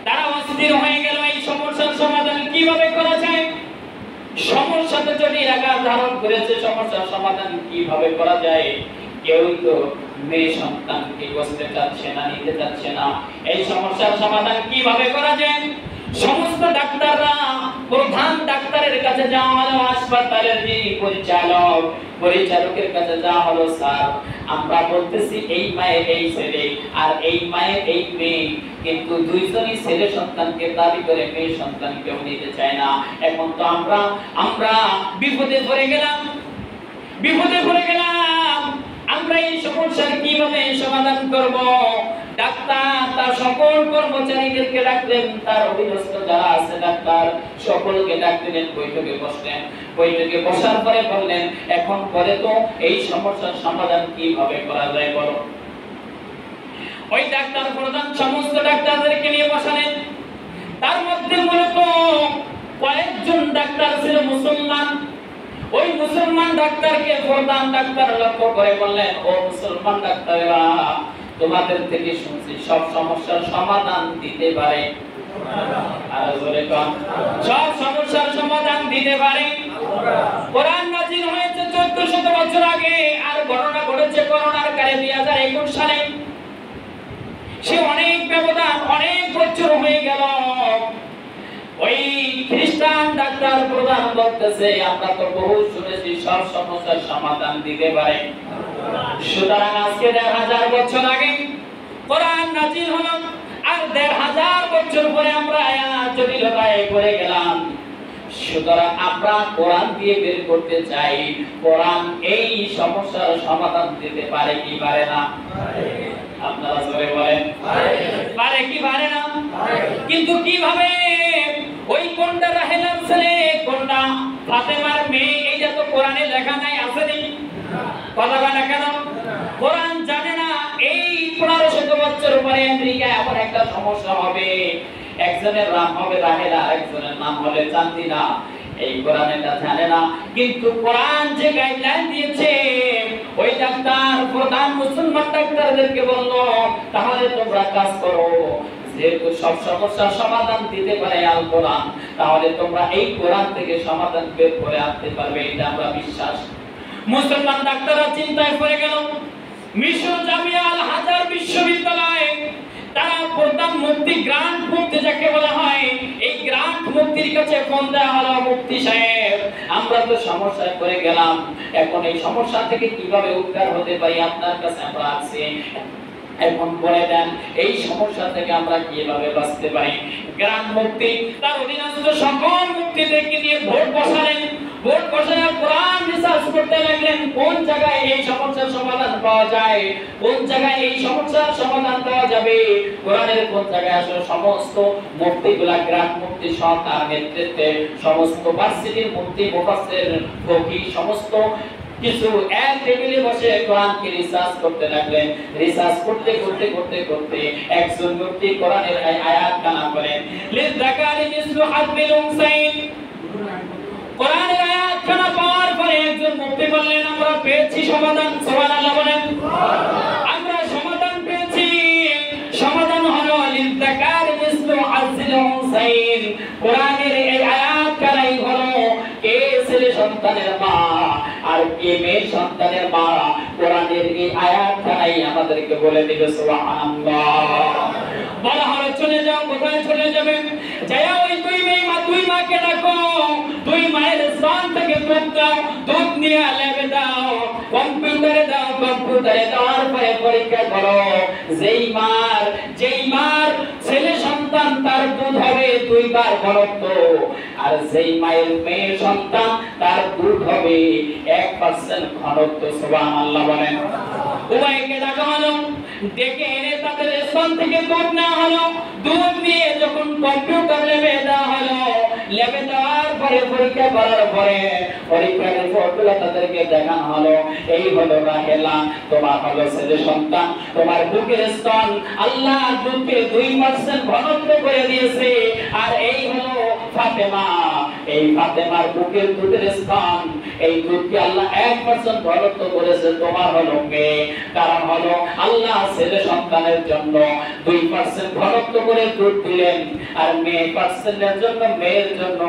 তারা অস্থির হয়ে গেল, এই সমস্যার সমাধান কিভাবে করা যায়। সমস্যাতে জটিল আকার ধারণ করেছে, সমস্যার সমাধান কিভাবে করা যায়। কেউই তো মেয়ে সন্তানকে বসতে চাচ্ছে না, নিতে চাচ্ছে না। এই সমস্যার সমাধান কিভাবে করা যায়? সমস্ত ডাক্তাররা প্রধান ডাক্তারের কাছে যাওয়া হলো, হাসপাতালের যিনি পরিচালক, পরিচালকের কাছে যাওয়া হলো। স্যার, আমরা বলতেছি এই মায়ের এই ছেলে আর এই মায়ের এই মেয়ে, কিন্তু দুইজনই ছেলে সন্তানকে দাবি করে মেয়ে সন্তান কেউ নিতে চায় না। এখন তো আমরা বিপদে পড়ে গেলাম, বিপদে পড়ে গেলাম। আমরা এই সমস্যার কিভাবে সমাধান করব? ডাক্তার তার সকল কর্মচারীদেরকে ডাকলেন, তার অধীনস্থ যারা আছে ডাক্তার সকলকে ডাকলেন, বৈঠকে বসলেন। বৈঠকে বসার পরে বললেন, এখন পরে তো এই সমস্যার সমাধান কিভাবে করা যায় বলো। ওই ডাক্তার প্রধান সমস্ত ডাক্তারদেরকে নিয়ে বসালেন। তার মধ্যে মূলত কয়েকজন ডাক্তার ছিল মুসলমান। ওই মুসলমান ডাক্তারকে প্রধান ডাক্তার লক্ষ্য করে বললেন, ও মুসলমান ডাক্তাররা, তোমাদের থেকে শুনছি সব সমস্যার সমাধান দিতে পারে। আর জোরে কোন, সব সমস্যার সমাধান দিতে পারে। কোরআন নাযিল হয়েছে 1400 বছর আগে, আর ঘটনা ঘটেছে করোনার কালে 2021 সালে। সে অনেক ব্যবধান, অনেক বছর হয়ে গেল। ওই খ্রিস্টান ডাক্তার প্রধান বলতেছে, আমরা তো বহু শুনেছি সব সমস্যার সমাধান দিতে পারে। সুতরাং আজকে 1000 বছর আগে কোরআন নাযিল হলো, আর 1000 বছর পরে আমরা জটিলতায় পড়ে গেলাম। সুতরাং আমরা কোরআন দিয়ে বের করতে চাই, কোরআন এই সমস্যার সমাধান দিতে পারে কি পারে না? আপনারা জোরে বলেন, পারে কি পারে না? কিন্তু কিভাবে? ওই কোনটা রাহেলার ছেলে, কোনটা ফাতেমার মেয়ে, এইটা তো কোরআনে লেখা নাই, আসেনি। কথা বলে না কেন? কোরআন জানে না এই 1500 বছর পরে আমেরিকায় আবার একটা সমস্যা হবে, একজনের নাম হবে রাহেলা, আরেকজনের নাম হবে চান্দিনা। এই কোরআন এটা জানে না, কিন্তু কোরআন যে গাইডলাইন দিয়েছে, ওই ডাক্তার প্রধান মুসলমান ডাক্তারদেরকে বললো, তাহলে তোমরা কাজ করো, যেহেতু সব সমস্যার সমাধান দিতে পারে আল কোরআন, তাহলে তোমরা এই কোরআন থেকে সমাধান বের করে আনতে পারবে, এটা আমরা বিশ্বাস। মুসলমান ডাক্তাররা চিন্তায় পড়ে গেল। মিশর জামিয়া আল হাজার বিশ্ববিদ্যালয়ে তারা প্রধান মুফতি, গ্রান্ট মুফতি যাকে বলা হয়, এই গ্রান্ট মুফতির কাছে ফোন দেওয়া হলো, মুফতি সাহেব, আমরা তো সমস্যায় পড়ে গেলাম, এখন এই সমস্যা থেকে কিভাবে উদ্ধার হতে পারি, আপনার কাছে আমরা আছি, এখন বলে দেন এই সমস্যা থেকে আমরা কিভাবে বাঁচতে পারি। গ্রান্ট মুফতি তার অধীনস্থ সকল মুফতিদেরকে নিয়ে ভোট বসালেন। ভোট বসায় কোরআন রিসার্চ করতে লাগলেন, কোন জায়গায় এই সমস্যার সমাধান পাওয়া যায়, কোন জায়গায় এই সমস্যার সমাধান পাওয়া যাবে, কোরআনের কোন জায়গায় আসলে। সমস্ত মুফতিগুলা গ্রান্ট মুফতি সহ তার নেতৃত্বে সমস্ত ভার্সিটির মুফতি, মুফাসসির, ফকিহ সমস্ত কিছু এক টেবিলে বসে কোরআনকে রিসার্চ করতে লাগলেন। রিসার্চ করতে করতে করতে করতে একজন মুফতি কোরআনের আয়াত কানা করেন, লিযাকারি মিসলু হাযযিল উনসাইন। কোরআনের আয়াত কানা পাওয়ার পরে একজন মুফতি বললেন, আমরা পেয়েছি সমাধান। সুবহানাল্লাহ বলেন। আমরা সমাধান পেয়েছি। সমাধান হলো লিযাকারি মিসলু হাযযিল উনসাইন। কোরআনের এই আয়াত কানাই হলো কে ছেলে সন্তানের মা আর কে মেয়ে সন্তানের মা। কোরআনের এই আয়াত কানাই আমাদেরকে বলে দিবে। সুবহানাল্লাহ। বলা হলো চলে যাও। কোথায় চলে যাবে? যাও ওই দুই মাকে ডাকো, দুই মায়ের স্তন থেকে দুধ দাও, দুধ নিয়ে ল্যাবে দাও, কম্পিউটারে দাও, কম্পিউটারে দেওয়ার পরে পরীক্ষা করো। যেই মার ছেলে সন্তান তার দুধ হবে 2 বার ঘনত্ব, আর যেই মায়ের মেয়ে সন্তান তার দুধ হবে 1% ঘনত্ব। সুবহানাল্লাহ বলেন। উভয়কে ডাকা হলো, ডেকে এনে তাদের স্থান থেকে দুধ নেওয়া হলো। দুধ নিয়ে যখন কম্পিউটার ল্যাবে দেওয়া হলো, ল্যাবে দেওয়ার পরে পরীক্ষা করার পরে পরীক্ষার রিপোর্টগুলো তাদেরকে দেখানো হলো। এই হলো রাহেলা, তোমার হলো ছেলে সন্তান, তোমার বুকের স্তন আল্লাহ দুধকে 2% ঘনত্ব করে দিয়েছে। আর এই হলো ফাতেমা, এই ফাতেমার বুকের দুধের স্তন, এই দুধকে আল্লাহ 1% ঘনত্ব করেছে। তোমার হলো মেয়ে, কারণ হলো আল্লাহ ছেলে সন্তানের জন্য 2% ঘনত্ব করে দুধ দিলেন, আর মেয়ে পার্সেন্টের জন্য মেয়ের জন্য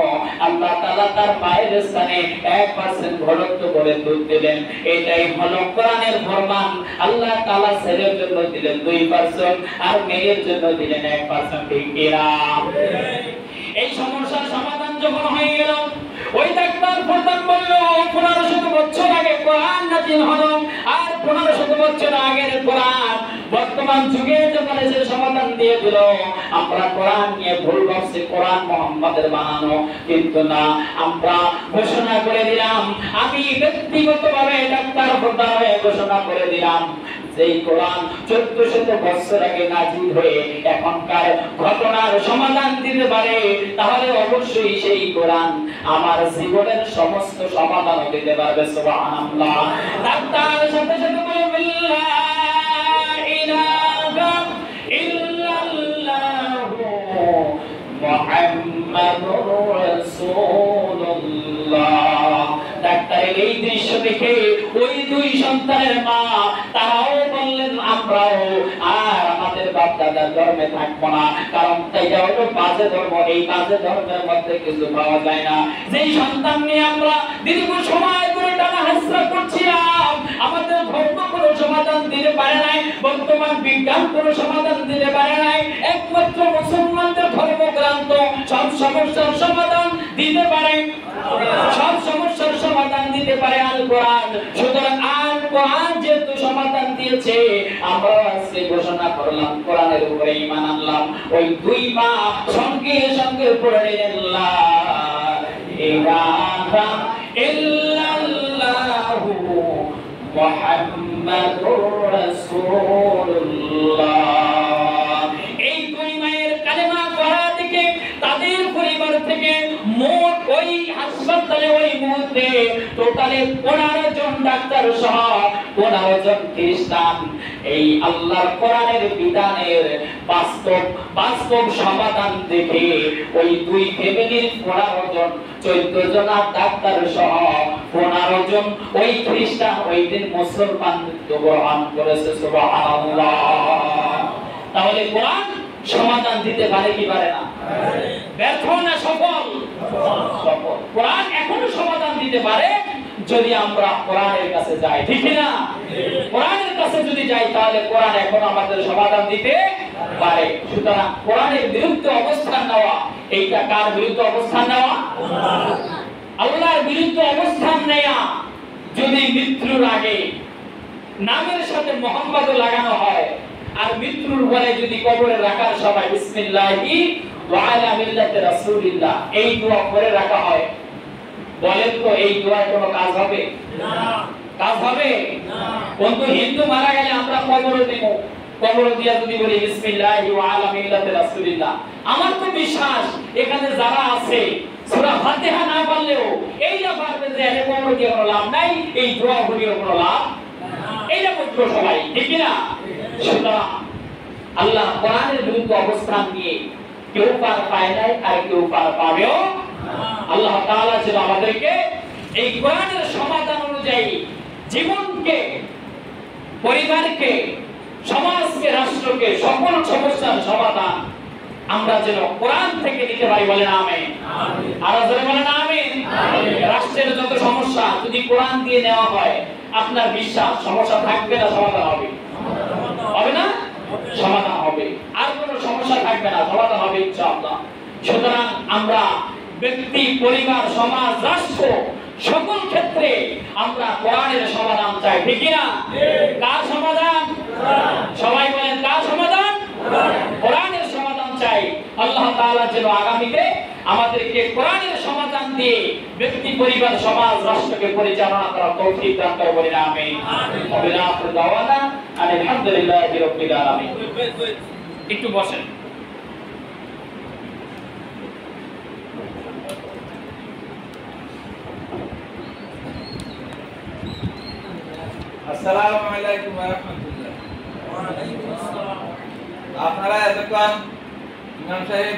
আল্লাহ তাআলা তার মায়ের স্থানে 1% ঘনত্ব করে দুধ দিলেন। এটাই হলো কোরআনের ফরমান। আল্লাহ তাআলা ছেলের জন্য দিলেন 2% আর মেয়ের জন্য দিলেন 1%। ঠিক কিনা? এই সমস্যার সমাধান যখন হয়ে গেল, ওই ডাক্তার প্রধান বলল 1500 বছর আগে কোরআন নাযিল হলো, আর 1500 বছর আগের কোরআন বর্তমান যুগে যখন এসে সমাধান দিয়ে দিল। আমরা কোরআন নিয়ে ভুল ভাবছি কোরআন মুহাম্মাদের বানানো, কিন্তু না, আমরা ঘোষণা করে দিলাম, আমি ব্যক্তিগতভাবে ডাক্তার প্রধান হয়ে ঘোষণা করে দিলাম, যেই কোরআন 1400 বছর আগে নাযিল হয়ে এখনকার ঘটনার সমাধান দিতে পারে, তাহলে অবশ্যই সেই কোরআন আমার জীবনের সমস্ত সমাধান দিতে পারবে। সুবহানাল্লাহ। ডাক্তার সাথে সাথে বলে বিল্লাহ ইলাহা ইল্লাল্লাহু মুহাম্মাদুর রাসূলুল্লাহ। ডাক্তারের এই দৃশ্য দেখে ওই 2 সন্তানের মা তারাও বললেন, আমরাও আর আমাদের বাপ দাদার ধর্মে থাকবো না, কারণ এটা হলো বাজে ধর্ম, এই বাজে ধর্মের মধ্যে কিছু পাওয়া যায় না। যেই সন্তান নিয়ে আমরা দীর্ঘ সময় ধরে টানা হাসরা করছিলাম, আমাদের ধর্ম কোনো সমাধান দিতে পারে নাই, বর্তমান বিজ্ঞান কোনো সমাধান দিতে পারে নাই, একমাত্র মুসলমানদের ধর্মগ্রন্থ সব সমস্যার সমাধান দিতে পারে, সব সমস্যার সমাধান দিতে পারে আল কোরআন। সুতরাং আল কোরআন যেহেতু সমাধান দিয়েছে, আমরা আজকে ঘোষণা করলাম কোরআনের উপরে ঈমান আনলাম। ওই 2 মা সঙ্গে সঙ্গে পড়ে নিলেন লা ইলাহা ইল্লাল্লাহু মুহাম্মাদুর রাসূলুল্লাহ। এই 2 মায়ের কালেমা পড়া থেকে তাদের পরিবার থেকে মোট ওই হাসপাতালে ওই মুহূর্তে টোটালে 15 জন ডাক্তার সহ 15 জন খ্রিস্টান এই আল্লাহর কোরআনের বিধানের বাস্তব সমাধান দেখে ওই 2 ফ্যামিলির 15 জন 14 জন ডাক্তার সহ 15 জন ওই খ্রিস্টান ওই দিন মুসলমান গ্রহণ করেছে। সুবহানাল্লাহ। তাহলে কোরআন সমাধান দিতে পারে কি পারে না? ব্যর্থ না সফল? সফল। কোরআন এখনো সমাধান দিতে পারে যদি আমরা কোরআনের কাছে যাই। ঠিক না? কোরআনের কাছে যদি যাই তাহলে কোরআন এখনো আমাদের সমাধান দিতে পারে। সুতরাং কোরআনের বিরুদ্ধে অবস্থান নেওয়া, এইটা কার বিরুদ্ধে অবস্থান নেওয়া? আল্লাহর বিরুদ্ধে অবস্থান নেওয়া। যদি মৃত্যুর আগে নামের সাথে মুহাম্মদ লাগানো হয়, আর মৃত্যুর পরে যদি কবরে রাখার সময় বিসমিল্লাহি ওয়া আলা মিল্লাতি রাসূলিল্লাহ এই দোয়া করে রাখা হয়, বলেন তো এই দোয়ার কোনো কাজ হবে? না। কাজ হবে না। কোন হিন্দু মারা গেলে আমরা কবরে দেব, কবরে দিয়া যদি বলি বিসমিল্লাহি ওয়া আলা মিল্লাতি রাসূলিল্লাহ, আমার তো বিশ্বাস এখানে যারা আছে সূরা ফাতিহা না পারলেও এইটা পারবে যে এর কবরে দিয়ে কোনো লাভ নাই, এই দোয়া করিও কোনো লাভ না। এইটা বুঝবো সবাই। ঠিক না? সুতরাং আল্লাহ কোরআনের বিরুদ্ধে অবস্থান নিয়ে কেউ পার পায় নাই আর কেউ পার পাবেও না। আল্লাহ তাআলা যেন আমাদেরকে এই কোরআনের সমাধান অনুযায়ী জীবনকে, পরিবারকে, সমাজকে, রাষ্ট্রকে, সকল সমস্যার সমাধান আমরা যেন কোরআন থেকে নিতে পারি। বলেন আমিন। আর যারা বলেন আমিন। রাষ্ট্রের যত সমস্যা যদি কোরআন দিয়ে নেওয়া হয়, আপনার বিশ্বাস সমস্যা থাকবে না সমাধান হবে? হবে না? সমাধান হবে। আর কোনো সমস্যা থাকবে না, সমাধান হবে ইনশাআল্লাহ। সুতরাং আমরা ব্যক্তি, পরিবার, সমাজ, রাষ্ট্র সকল ক্ষেত্রে আমরা কোরআনের সমাধান চাই। ঠিক না? কার সমাধান? সবাই বলেন কার সমাধান? কোরআনের সমাধান চাই। আল্লাহ তাআলা যেন আগামীতে আমাদেরকে কোরআনের সমাধান দিয়ে ব্যক্তি, পরিবার, সমাজ, রাষ্ট্রকে পরিচালনা করার তৌফিক দান করে বলি আমিন। ওয়া আখিরু দাওয়ানা আলহামদুলিল্লাহি রাব্বিল আলামিন। একটু বসেন। আসসালামু আলাইকুম ওয়া রাহমাতুল্লাহ। ওয়া আলাইকুম আসসালাম। আপনারা এতক্ষণ ইমাম সাহেব